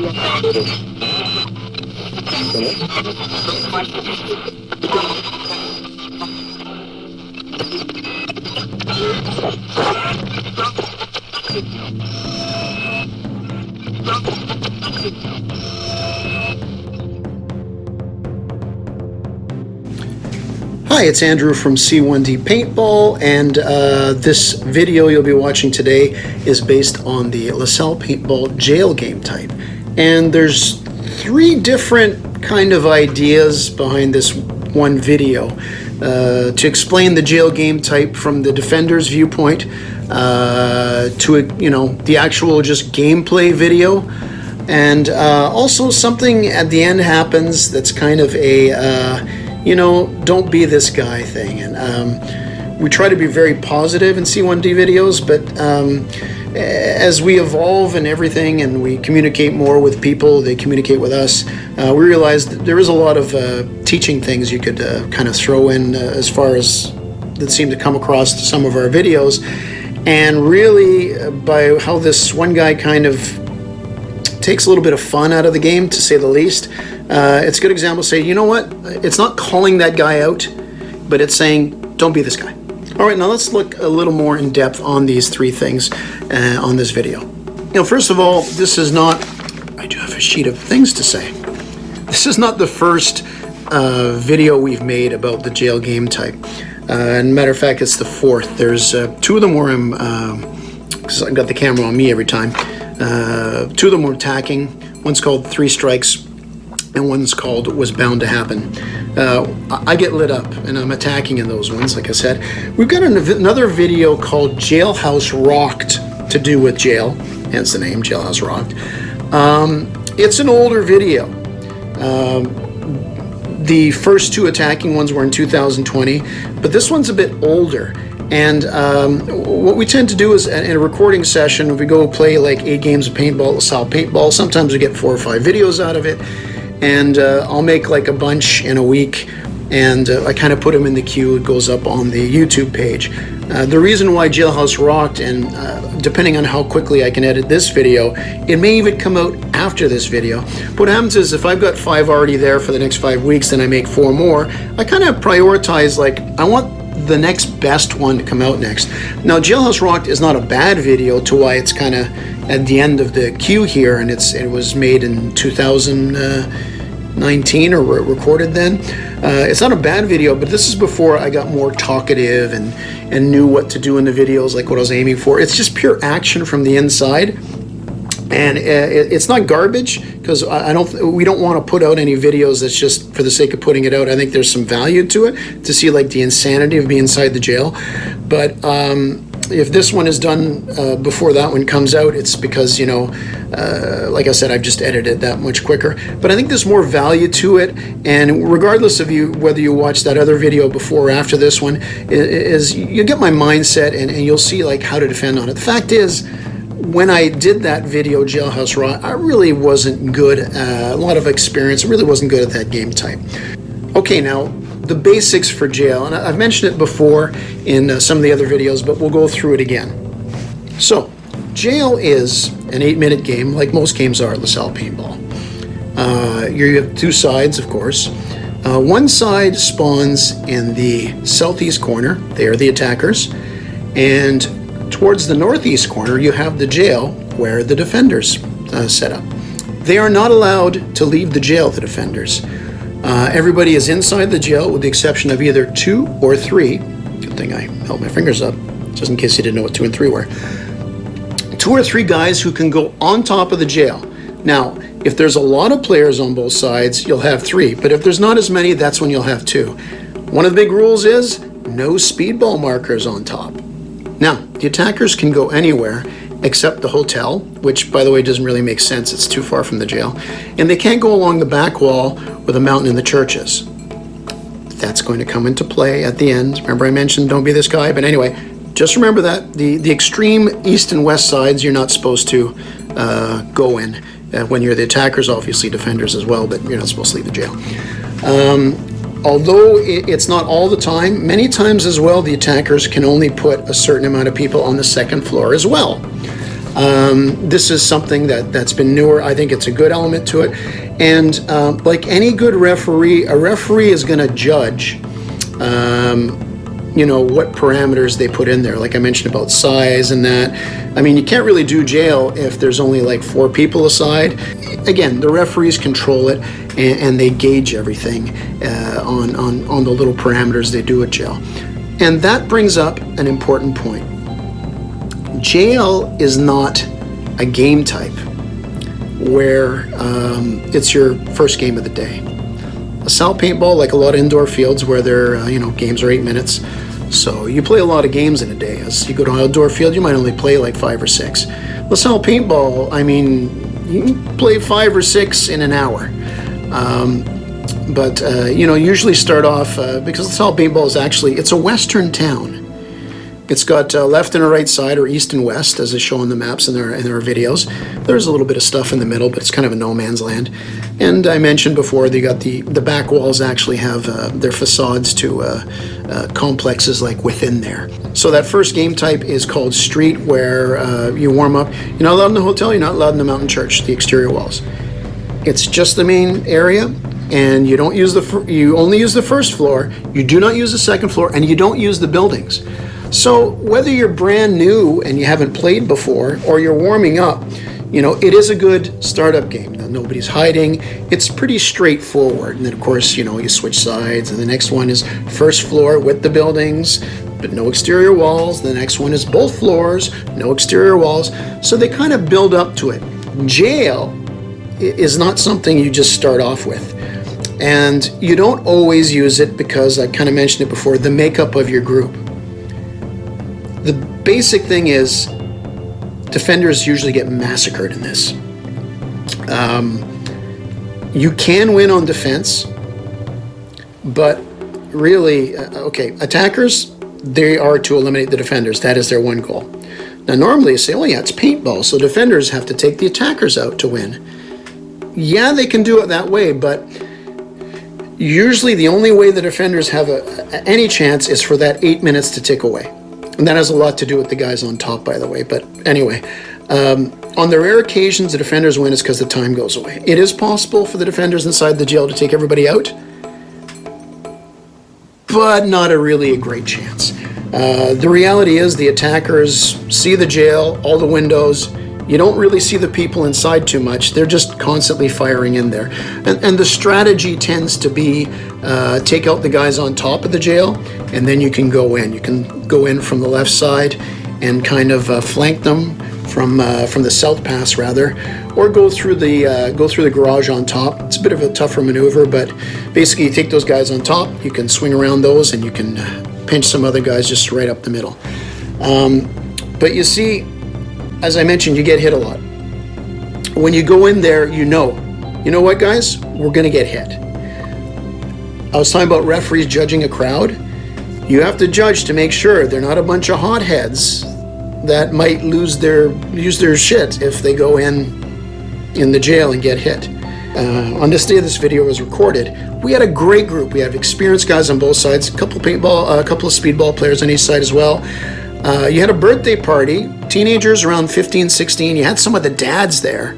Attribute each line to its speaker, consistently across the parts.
Speaker 1: Hi, it's Andrew from C1D Paintball, and this video you'll be watching today is based on the LaSalle Paintball jail game type. And there's three different kind of ideas behind this one video to explain the jail game type from the defender's viewpoint to the actual just gameplay video. And also something at the end happens that's kind of a don't be this guy thing. And we try to be very positive in C1D videos, but as we evolve and everything and we communicate more with people, they communicate with us, we realize that there is a lot of teaching things you could kind of throw in as far as that seem to come across to some of our videos. And really, by how this one guy kind of takes a little bit of fun out of the game, to say the least. It's a good example to say, you know what, it's not calling that guy out, but it's saying, don't be this guy. All right, now let's look a little more in depth on these three things on this video. First of all, this is not, I do have a sheet of things to say. This is not the first video we've made about the jail game type. And matter of fact, it's the fourth. There's two of them where because I've got the camera on me every time. Two of them were attacking. One's called 3 Strikes, and one's called Was Bound to Happen. I get lit up, and I'm attacking in those ones, like I said. We've got another video called Jailhouse Rocked, to do with jail, hence the name, Jailhouse Rocked. It's an older video. The first two attacking ones were in 2020, but this one's a bit older. And what we tend to do is, in a recording session, if we go play like 8 games of paintball, LaSalle Paintball, sometimes we get 4 or 5 videos out of it. And I'll make like a bunch in a week, and I kind of put them in the queue. It goes up on the YouTube page. The reason why Jailhouse Rocked, and depending on how quickly I can edit this video, it may even come out after this video. What happens is, if I've got 5 already there for the next 5 weeks, then I make 4 more. I kind of prioritize, like, I want the next best one to come out next. Now, Jailhouse Rocked is not a bad video, to why it's kind of at the end of the queue here, and it was made in 2019 or recorded then. It's not a bad video, but this is before I got more talkative and knew what to do in the videos, like what I was aiming for. It's just pure action from the inside. And it's not garbage, because we don't want to put out any videos that's just for the sake of putting it out. I think there's some value to it, to see like the insanity of being inside the jail. But if this one is done before that one comes out, it's because, like I said, I've just edited it that much quicker. But I think there's more value to it, and regardless of whether you watch that other video before or after this one, is you get my mindset, and you'll see like how to defend on it. The fact is, when I did that video, Jailhouse Rock, I really wasn't good, a lot of experience, I really wasn't good at that game type. Okay, now, the basics for jail, and I've mentioned it before in some of the other videos, but we'll go through it again. So, jail is an 8-minute game, like most games are at LaSalle Paintball. You have 2 sides, of course. One side spawns in the southeast corner, they are the attackers, and towards the northeast corner, you have the jail where the defenders set up. They are not allowed to leave the jail, the defenders. Everybody is inside the jail with the exception of either 2 or 3. Good thing I held my fingers up, just in case you didn't know what 2 and 3 were. 2 or 3 guys who can go on top of the jail. Now, if there's a lot of players on both sides, you'll have 3. But if there's not as many, that's when you'll have 2. One of the big rules is no speedball markers on top. Now, the attackers can go anywhere except the hotel, which, by the way, doesn't really make sense. It's too far from the jail. And they can't go along the back wall or the mountain in the churches. That's going to come into play at the end. Remember I mentioned don't be this guy? But anyway, just remember that. The extreme east and west sides you're not supposed to go in. When you're the attackers, obviously defenders as well, but you're not supposed to leave the jail. Although it's not all the time, many times as well, the attackers can only put a certain amount of people on the second floor as well. This is something that's been newer. I think it's a good element to it. And like any good referee, a referee is going to judge, you know, what parameters they put in there. Like I mentioned about size and that. I mean, you can't really do jail if there's only like 4 people aside. Again, the referees control it, and they gauge everything on the little parameters they do at jail. And that brings up an important point. Jail is not a game type where it's your first game of the day. LaSalle Paintball, like a lot of indoor fields where their you know, games are 8 minutes, so you play a lot of games in a day. As you go to an outdoor field, you might only play like 5 or 6. LaSalle Paintball, I mean, you can play 5 or 6 in an hour. But you know, usually start off because LaSalle Paintball is actually, it's a western town. It's got left and a right side, or east and west, as they show on the maps in their videos. There's a little bit of stuff in the middle, but it's kind of a no man's land. And I mentioned before, they got the back walls actually have their facades to complexes like within there. So that first game type is called street, where you warm up. You're not allowed in the hotel, you're not allowed in the mountain church, the exterior walls. It's just the main area, and you don't use you only use the first floor, you do not use the second floor, and you don't use the buildings. So whether you're brand new and you haven't played before, or you're warming up, you know, it is a good startup game. Now, nobody's hiding. It's pretty straightforward. And then, of course, you know, you switch sides. And the next one is first floor with the buildings, but no exterior walls. The next one is both floors, no exterior walls. So they kind of build up to it. Jail is not something you just start off with. And you don't always use it because, I kind of mentioned it before, the makeup of your group. The basic thing is defenders usually get massacred in this. You can win on defense, but really, okay, attackers, they are to eliminate the defenders. That is their one goal. Now, normally you say, oh yeah, it's paintball, so defenders have to take the attackers out to win. Yeah, they can do it that way, but usually the only way the defenders have any chance is for that 8 minutes to tick away. And that has a lot to do with the guys on top, by the way. But anyway, on the rare occasions the defenders win is because the time goes away. It is possible for the defenders inside the jail to take everybody out, but not really a great chance. The reality is the attackers see the jail, all the windows. You don't really see the people inside too much. They're just constantly firing in there. And the strategy tends to be take out the guys on top of the jail, and then you can go in. You can go in from the left side and kind of flank them from the south pass, rather, or go through the garage on top. It's a bit of a tougher maneuver, but basically you take those guys on top, you can swing around those, and you can pinch some other guys just right up the middle. But you see, as I mentioned, you get hit a lot. When you go in there, you know what, guys? We're going to get hit. I was talking about referees judging a crowd. You have to judge to make sure they're not a bunch of hotheads that might use their shit if they go in the jail and get hit. On this day this video was recorded, we had a great group. We had experienced guys on both sides, a couple of speedball players on each side as well. You had a birthday party, teenagers around 15, 16. You had some of the dads there,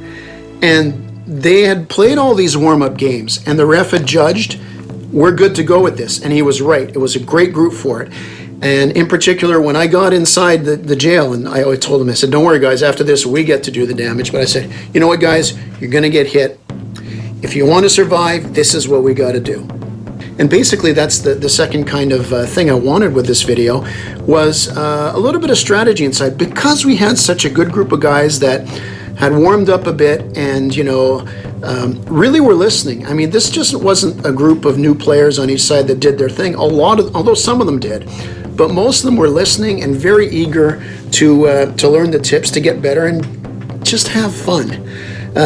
Speaker 1: and they had played all these warm-up games, and the ref had judged, we're good to go with this, and he was right. It was a great group for it. And in particular, when I got inside the jail, and I always told them, I said, don't worry, guys, after this, we get to do the damage. But I said, you know what, guys, you're going to get hit. If you want to survive, this is what we got to do. And basically, that's the second kind of thing I wanted with this video, was a little bit of strategy inside. Because we had such a good group of guys that had warmed up a bit and, really were listening. I mean, this just wasn't a group of new players on each side that did their thing. Although some of them did. But most of them were listening and very eager to learn the tips to get better and just have fun.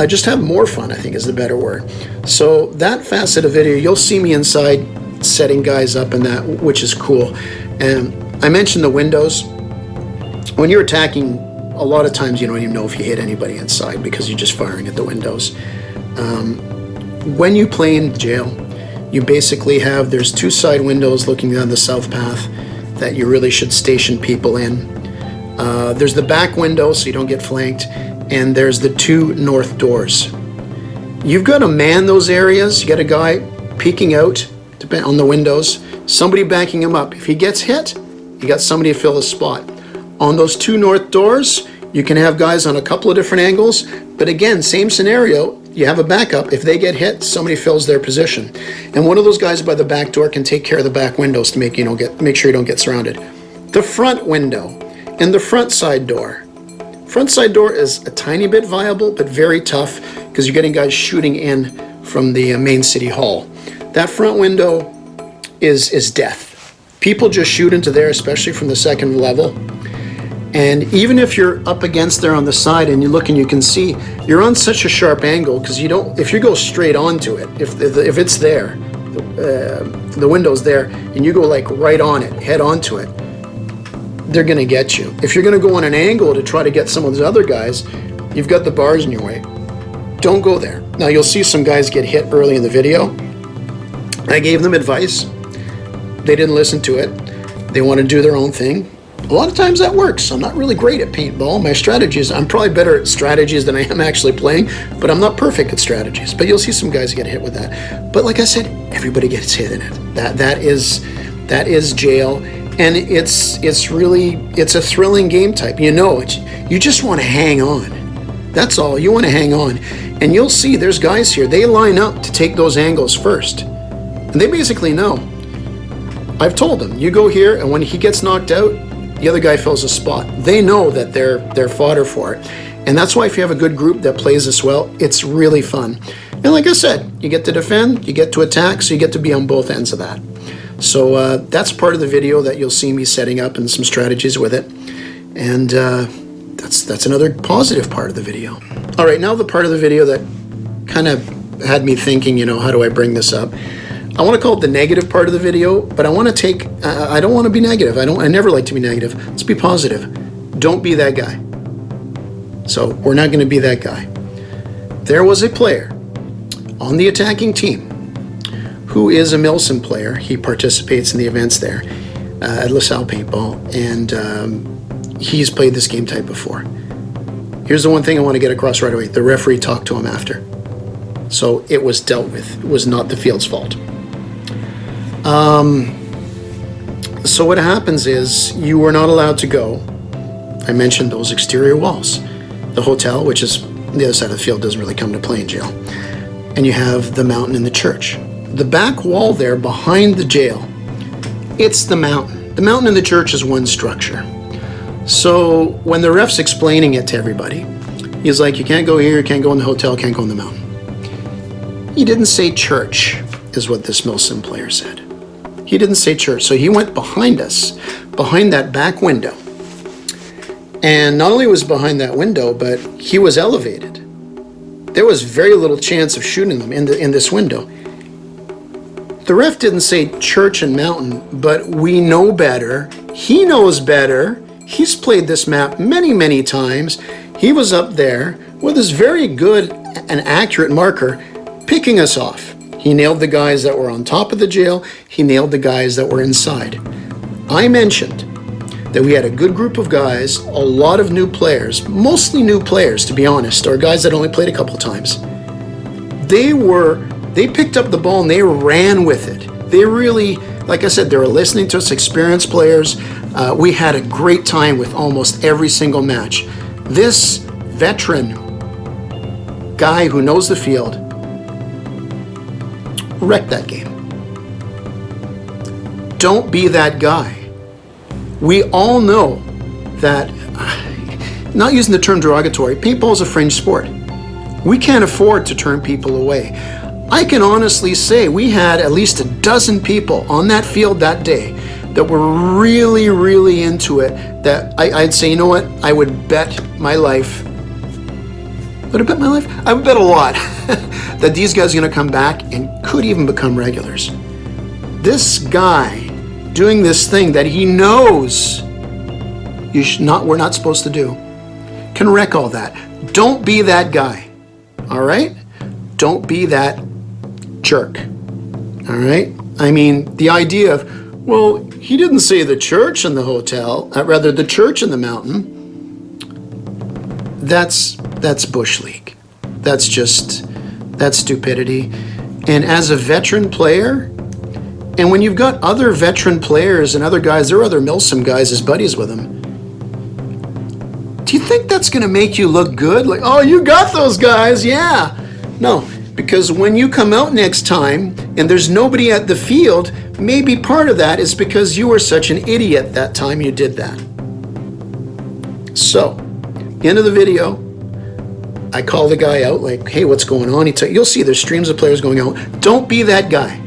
Speaker 1: Just have more fun, I think is the better word. So that facet of video, you'll see me inside setting guys up and that, which is cool. And I mentioned the windows. When you're attacking, a lot of times you don't even know if you hit anybody inside because you're just firing at the windows. When you play in jail, you basically there's two side windows looking down the south path that you really should station people in. There's the back window so you don't get flanked, and there's the 2 north doors. You've got to man those areas. You got a guy peeking out on the windows, somebody backing him up. If he gets hit, you got somebody to fill his spot. On those 2 north doors, you can have guys on a couple of different angles, but again, same scenario, you have a backup. If they get hit, somebody fills their position. And one of those guys by the back door can take care of the back windows to make sure you don't get surrounded. The front window and the front side door. Front side door is a tiny bit viable, but very tough because you're getting guys shooting in from the main city hall. That front window is death. People just shoot into there, especially from the second level. And even if you're up against there on the side and you look and you can see, you're on such a sharp angle because if you go straight onto it, if it's there, the window's there, and you go like right on it, head onto it, they're going to get you. If you're going to go on an angle to try to get some of those other guys, you've got the bars in your way. Don't go there. Now you'll see some guys get hit early in the video. I gave them advice. They didn't listen to it. They want to do their own thing. A lot of times that works. I'm not really great at paintball. My strategies, I'm probably better at strategies than I am actually playing, but I'm not perfect at strategies. But you'll see some guys get hit with that. But like I said, everybody gets hit in it. That is jail, and it's a thrilling game type. You just want to hang on. That's all. You want to hang on. And you'll see there's guys here. They line up to take those angles first. And they basically know. I've told them, you go here, and when he gets knocked out, the other guy fills a spot. They know that they're fodder for it. And that's why if you have a good group that plays this well, it's really fun. And like I said, you get to defend, you get to attack, so you get to be on both ends of that. So that's part of the video that you'll see me setting up and some strategies with it. And that's another positive part of the video. All right, now the part of the video that kind of had me thinking, how do I bring this up? I want to call it the negative part of the video, but I want to take, I don't want to be negative. I never like to be negative. Let's be positive. Don't be that guy. So we're not going to be that guy. There was a player on the attacking team who is a Milson player. He participates in the events there at LaSalle Paintball, and he's played this game type before. Here's the one thing I want to get across right away. The referee talked to him after. So it was dealt with. It was not the field's fault. So what happens is you were not allowed to go. I mentioned those exterior walls. The hotel, which is the other side of the field, doesn't really come to play in jail. And you have the mountain and the church. The back wall there behind the jail, it's the mountain. The mountain and the church is one structure. So when the ref's explaining it to everybody, he's like, you can't go here, you can't go in the hotel, can't go in the mountain. He didn't say church, is what this Milson player said. He didn't say church. So he went behind us, behind that back window. And not only was behind that window, but he was elevated. There was very little chance of shooting them in this window. The ref didn't say church and mountain, but we know better. He knows better. He's played this map many, many times. He was up there with his very good and accurate marker picking us off. He nailed the guys that were on top of the jail. He nailed the guys that were inside. I mentioned that we had a good group of guys, a lot of new players, mostly new players, to be honest, or guys that only played a couple times. They picked up the ball and they ran with it. They really, like I said, they were listening to us, experienced players. We had a great time with almost every single match. This veteran guy who knows the field wrecked that game. Don't be that guy. We all know that, not using the term derogatory, paintball is a fringe sport. We can't afford to turn people away. I can honestly say we had at least a dozen people on that field that day that were really, really into it, that I'd say, you know what, I would bet my life. Would I bet my life? I would bet a lot that these guys are going to come back and could even become regulars. This guy doing this thing that he knows we're not supposed to do can wreck all that. Don't be that guy. All right? Don't be that jerk. All right? I mean, the idea of, well, he didn't say the church and the hotel, rather the church and the mountain. That's Bush League. That's stupidity. And as a veteran player, and when you've got other veteran players and other guys, there are other Milsim guys as buddies with him, do you think that's going to make you look good? Like, oh, you got those guys, yeah. No, because when you come out next time and there's nobody at the field, maybe part of that is because you were such an idiot that time you did that. So, end of the video, I call the guy out like, hey, what's going on? You'll see there's streams of players going out. Don't be that guy,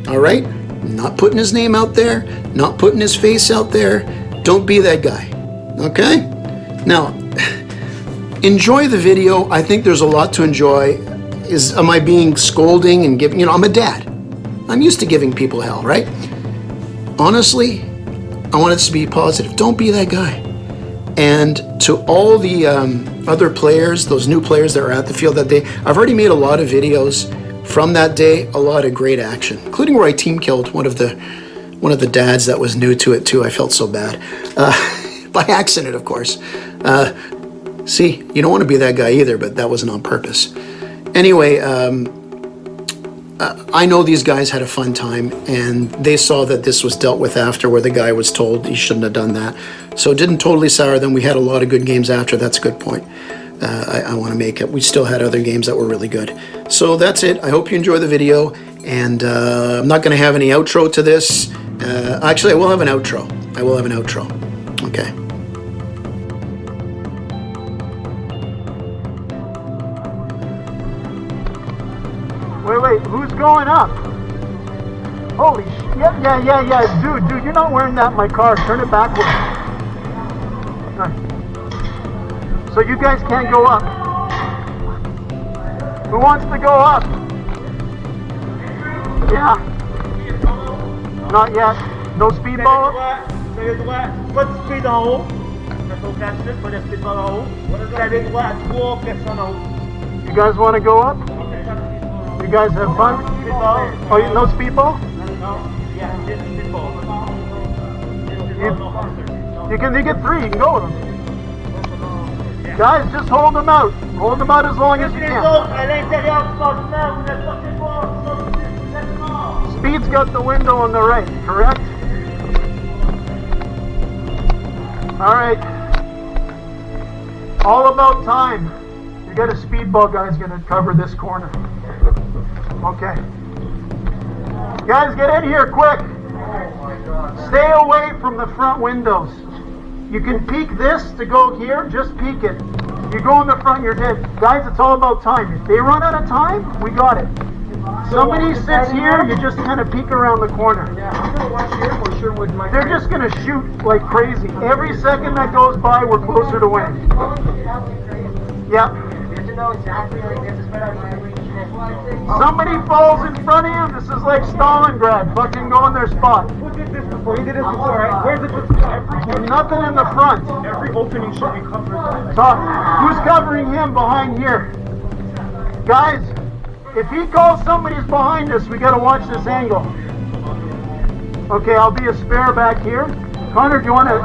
Speaker 1: all right? Not putting his name out there, not putting his face out there. Don't be that guy, okay? Now, enjoy the video. I think there's a lot to enjoy. Am I being scolding and giving, I'm a dad. I'm used to giving people hell, right? Honestly, I want it to be positive. Don't be that guy. And to all the other players, those new players that were at the field that day, I've already made a lot of videos from that day, a lot of great action, including where I team killed one of the dads that was new to it too. I felt so bad. By accident, of course. See, you don't want to be that guy either, but that wasn't on purpose. Anyway, I know these guys had a fun time, and they saw that this was dealt with after, where the guy was told he shouldn't have done that. So it didn't totally sour them. We had a lot of good games after. That's a good point. I want to make it. We still had other games that were really good. So that's it. I hope you enjoy the video, and I'm not going to have any outro to this. Actually, I will have an outro. Okay.
Speaker 2: Wait, who's going up? Holy shit, yeah. Dude, you're not wearing that in my car. Turn it backwards. Right. So you guys can't go up. Who wants to go up? Yeah. Not yet. No speedball?
Speaker 3: Pas de speed en haut. Pas de speedball en haut. Vous avez droit à 3 personnes en haut.
Speaker 2: You guys want to go up? You guys have fun? Oh, no speedball?
Speaker 3: No. Yeah, just speedball.
Speaker 2: You get 3. You can go with them. Guys, just hold them out. Hold them out as long as you can. Speed's got the window on the right, correct? Alright. All about time. You got a speedball guy's gonna cover this corner. Okay. Guys, get in here quick. Stay away from the front windows. You can peek this to go here, just peek it. You go in the front, you're dead. Guys, it's all about time. If they run out of time, we got it. Somebody sits here, you just kind of peek around the corner.
Speaker 3: Yeah, I'm gonna watch here for sure with my.
Speaker 2: They're just gonna shoot like crazy. Every second that goes by, we're closer to winning. Yeah. Somebody falls in front of you, this is like Stalingrad. Fucking go in their spot.
Speaker 3: Who did this before? You did this before, right? Where's it?
Speaker 2: Nothing in the front.
Speaker 3: Every opening should be covered.
Speaker 2: So, who's covering him behind here? Guys, if he calls somebody's behind us, we gotta watch this angle. Okay, I'll be a spare back here. Connor, do you wanna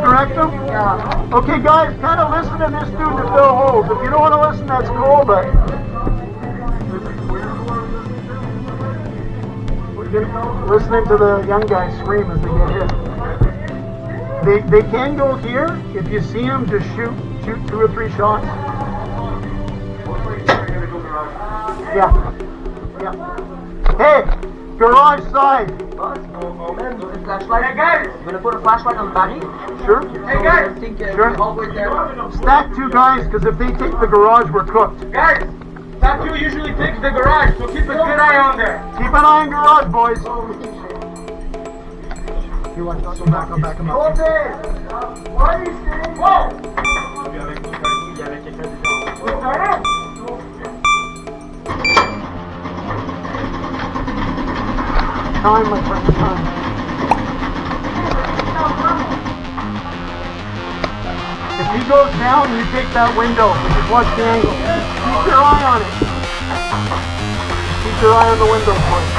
Speaker 2: direct him?
Speaker 3: Yeah.
Speaker 2: Okay, guys, kind of listen to this dude to fill holes. If you don't want to listen, that's cool, but listening to the young guys scream as they get hit. They can go here. If you see them, just shoot 2 or 3 shots. Yeah. Hey, garage side.
Speaker 3: Hey guys!
Speaker 4: I'm gonna put a flashlight on the body.
Speaker 2: Sure.
Speaker 3: Hey guys!
Speaker 2: Sure. Stack 2 guys, because if they take the garage, we're cooked.
Speaker 3: Guys! Tattoo usually takes the garage, so keep a good eye on there.
Speaker 2: Keep an eye on garage, boys.
Speaker 4: You want to come back? Come
Speaker 3: Why are you sitting? Whoa! We started?
Speaker 2: Time, my friend, time. If he goes down, you take that window. Just watch the angle. Keep your eye on it. Keep your eye on the window, boys.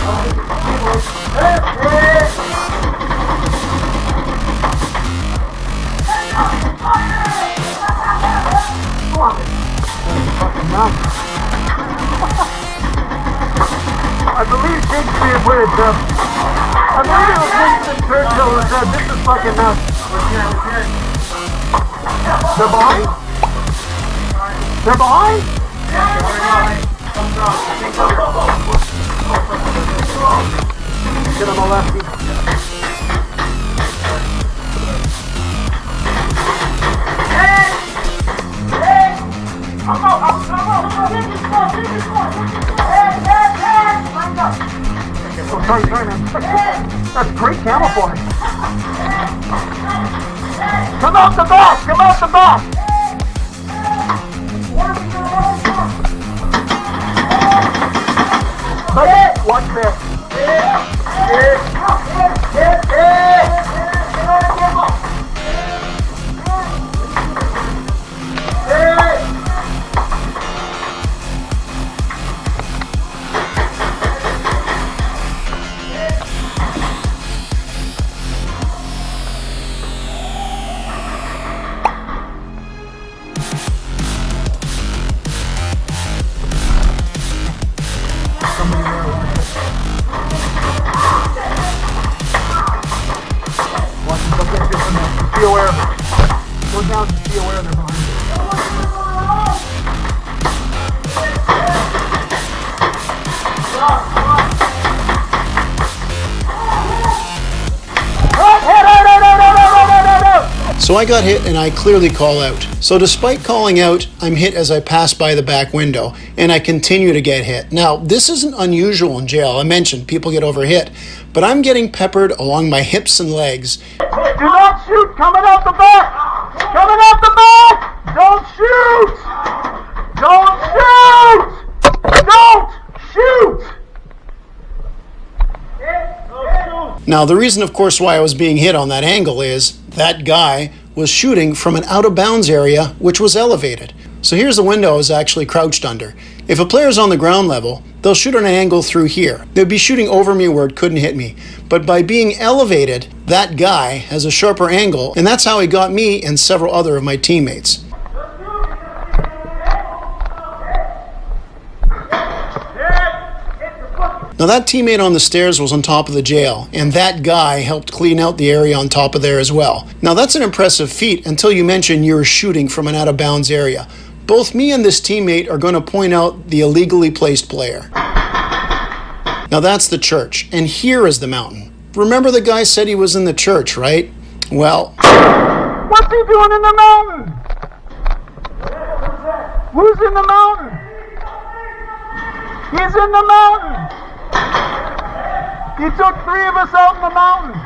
Speaker 2: I believe Shakespeare put it I believe it was Winston Churchill who said, this is fucking nuts. They're behind? They're behind? Get him a lefty. Oh, sorry, man. That's great camouflage. Come out the back! Come out the back! Watch this. Be aware of it. Go down and be aware they're behind you.
Speaker 1: So I got hit and I clearly call out. So despite calling out, I'm hit as I pass by the back window and I continue to get hit. Now, this isn't unusual in jail. I mentioned people get overhit, but I'm getting peppered along my hips and legs.
Speaker 2: Do not shoot! Coming out the back! Coming out the back! Don't shoot! Don't shoot! Don't shoot!
Speaker 1: Now, the reason, of course, why I was being hit on that angle is that guy was shooting from an out-of-bounds area, which was elevated. So here's the window I was actually crouched under. If a player's on the ground level, they'll shoot at an angle through here. They'd be shooting over me where it couldn't hit me. But by being elevated, that guy has a sharper angle, and that's how he got me and several other of my teammates. Now that teammate on the stairs was on top of the jail, and that guy helped clean out the area on top of there as well. Now that's an impressive feat until you mention you're shooting from an out-of-bounds area. Both me and this teammate are going to point out the illegally placed player. Now that's the church, and here is the mountain. Remember the guy said he was in the church, right? Well...
Speaker 2: What's he doing in the mountain? Who's in the mountain? He's in the mountain! He took 3 of us out in the mountain!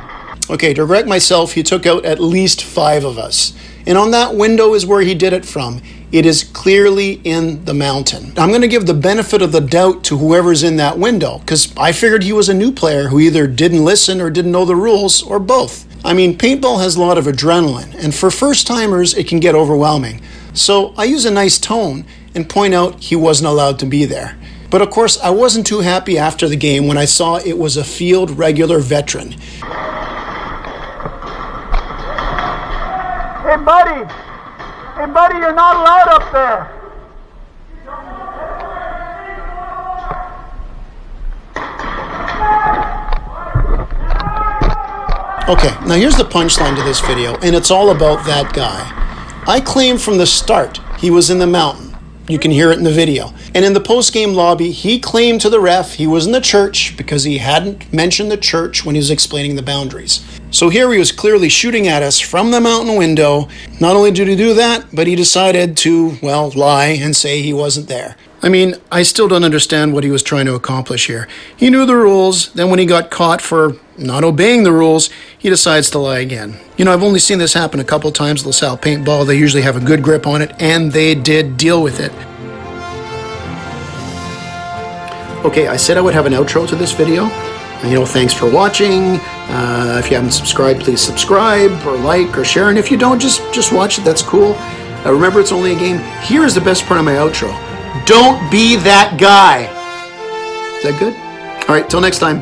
Speaker 1: Okay, to correct myself, he took out at least 5 of us. And on that window is where he did it from. It is clearly in the mountain. I'm going to give the benefit of the doubt to whoever's in that window, because I figured he was a new player who either didn't listen or didn't know the rules, or both. I mean, paintball has a lot of adrenaline, and for first-timers, it can get overwhelming. So I use a nice tone and point out he wasn't allowed to be there. But of course, I wasn't too happy after the game when I saw it was a field regular veteran.
Speaker 2: Hey buddy! Hey buddy, you're not allowed up there!
Speaker 1: Okay, now here's the punchline to this video, and it's all about that guy. I claim from the start he was in the mountain. You can hear it in the video. And in the post-game lobby, he claimed to the ref he was in the church because he hadn't mentioned the church when he was explaining the boundaries. So here he was clearly shooting at us from the mountain window. Not only did he do that, but he decided to, well, lie and say he wasn't there. I mean, I still don't understand what he was trying to accomplish here. He knew the rules, then when he got caught for not obeying the rules, he decides to lie again. You know, I've only seen this happen a couple times with LaSalle Paintball. They usually have a good grip on it, and they did deal with it. Okay, I said I would have an outro to this video. You know, thanks for watching. If you haven't subscribed, please subscribe or like or share. And if you don't, just watch it. That's cool. Remember, it's only a game. Here is the best part of my outro. Don't be that guy. Is that good? All right, till next time,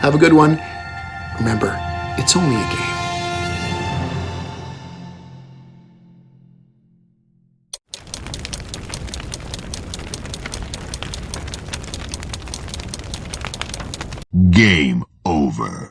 Speaker 1: have a good one. Remember, it's only a game.
Speaker 5: Game over.